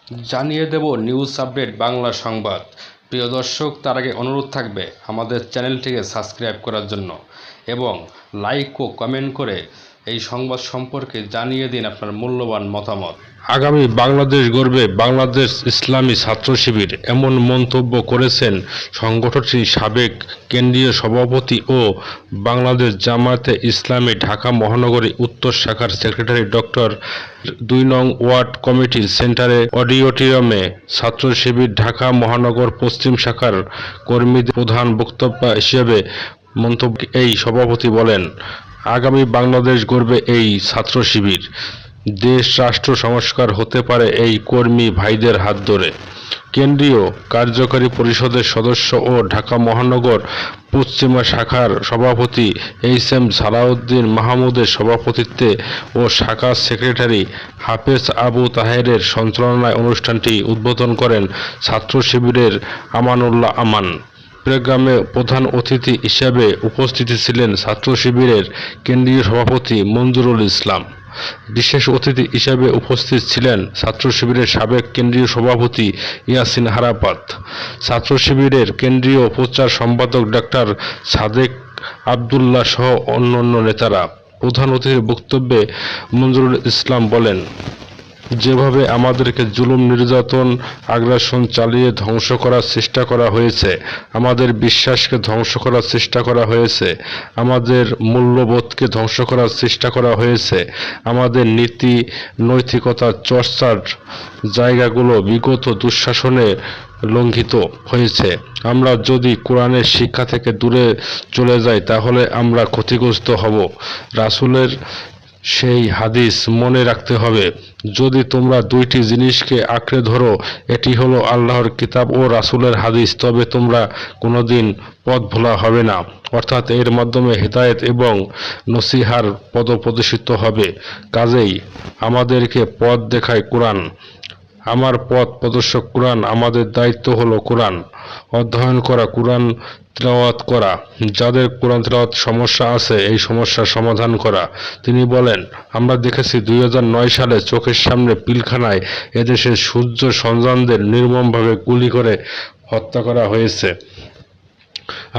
জানিয়ে দেব news update Bangla সংবাদ। প্রিয় দর্শক, তার আগে অনুরোধ থাকবে আমাদের চ্যানেলটিকে সাবস্ক্রাইব করার জন্য এবং লাইক ও কমেন্ট করে এই সংবাদ সম্পর্কে জানিয়ে দিন আপনার মূল্যবান মতামত। আগামী বাংলাদেশ গড়বে বাংলাদেশ ইসলামী ছাত্র শিবির, এমন মন্তব্য করেছেন সংগঠনটির সাবেক কেন্দ্রীয় সভাপতি ও বাংলাদেশ জামায়াতে ইসলামী ঢাকা মহানগরী উত্তর শাখার সেক্রেটারি ডক্টর ২ নং ওয়ার্ড কমিটি সেন্টারে অডিটোরিয়ামে ছাত্র শিবির ঢাকা মহানগর পশ্চিম শাখার কর্মীদের প্রধান বক্তব্য হিসেবে মন্তব্য এই সভাপতি বলেন, আগামী বাংলাদেশ গড়বে এই ছাত্র শিবির। দেশ রাষ্ট্র সংস্কার হতে পারে এই কর্মী ভাইদের হাত ধরে। কেন্দ্রীয় কার্যকারী পরিষদের সদস্য ও ঢাকা মহানগর পশ্চিমা শাখার সভাপতি এইচ.এম. সালাউদ্দিন মাহমুদের সভাপতিত্বে ও শাখা সেক্রেটারি হাফেজ আবু তাহেরের সঞ্চালনায় অনুষ্ঠানটি উদ্বোধন করেন ছাত্র শিবিরের আমানুল্লাহ আমান। প্রোগ্রামে প্রধান অতিথি হিসেবে উপস্থিত ছিলেন ছাত্র শিবিরের কেন্দ্রীয় সভাপতি মঞ্জুরুল ইসলাম। বিশেষ অতিথি হিসেবে উপস্থিত ছিলেন ছাত্র শিবিরের সাবেক কেন্দ্রীয় সভাপতি ইয়াসিন আরাফাত, ছাত্র শিবিরের কেন্দ্রীয় প্রচার সম্পাদক ডাক্তার সাদেক আবদুল্লাহ সহ অন্যান্য নেতারা। প্রধান অতিথির বক্তব্যে মঞ্জুরুল ইসলাম বলেন, যেভাবে আমাদেরকে জুলুম, নির্যাতন, আগ্রাসন চালিয়ে ধ্বংস করার চেষ্টা করা হয়েছে, আমাদের বিশ্বাসকে ধ্বংস করার চেষ্টা করা হয়েছে, আমাদের মূল্যবোধকে ধ্বংস করার চেষ্টা করা হয়েছে, আমাদের নীতি নৈতিকতার চর্চার জায়গাগুলো বিগত দুঃশাসনে লঙ্ঘিত হয়েছে। আমরা যদি কোরআনের শিক্ষা থেকে দূরে চলে যাই তাহলে আমরা ক্ষতিগ্রস্ত হব। রাসূলের সেই হাদিস মনে রাখতে হবে, যদি তোমরা দুইটি জিনিসকে আঁকড়ে ধরো, এটি হলো আল্লাহর কিতাব ও রাসূলের হাদিস, তবে তোমরা কোনোদিন পথ ভোলা হবে না। অর্থাৎ এর মাধ্যমে হিদায়াত এবং নসিহার পদ প্রদর্শিত হবে। কাজেই আমাদেরকে পথ দেখায় কোরআন, আমার পথ প্রদর্শক কোরআন। আমাদের দায়িত্ব হলো কোরআন অধ্যয়ন করা, কোরআন তিলাওয়াত করা, যাদের কোরআন তিলাওয়াত সমস্যা আছে এই সমস্যার সমাধান করা। তিনি বলেন, আমরা দেখেছি ২০০৯ সালে চোখের সামনে পিলখানায় এদেশের সূর্য সন্তানদের নির্মমভাবে গুলি করে হত্যা করা হয়েছে।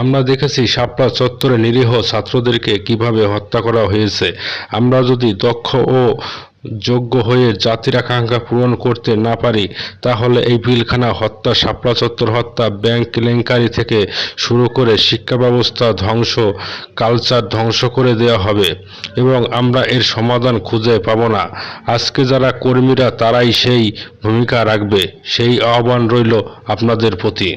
আমরা দেখেছি শাপলা চত্বরে নিরীহ ছাত্রদেরকে কিভাবে হত্যা করা হয়েছে। আমরা যদি দক্ষ ও যোগ্য হয়ে জাতির আকাঙ্ক্ষা পূরণ করতে না পারি তাহলে এই পিলখানা হত্যা, শাপলা চত্বর হত্যা, ব্যাংক কেলেঙ্কারি থেকে শুরু করে শিক্ষা ব্যবস্থা ধ্বংস, কালচার ধ্বংস করে দেওয়া হবে এবং আমরা এর সমাধান খুঁজে পাব না। আজকে যারা কর্মীরা তারাই সেই ভূমিকা রাখবে। সেই আহ্বান রইল আপনাদের প্রতি।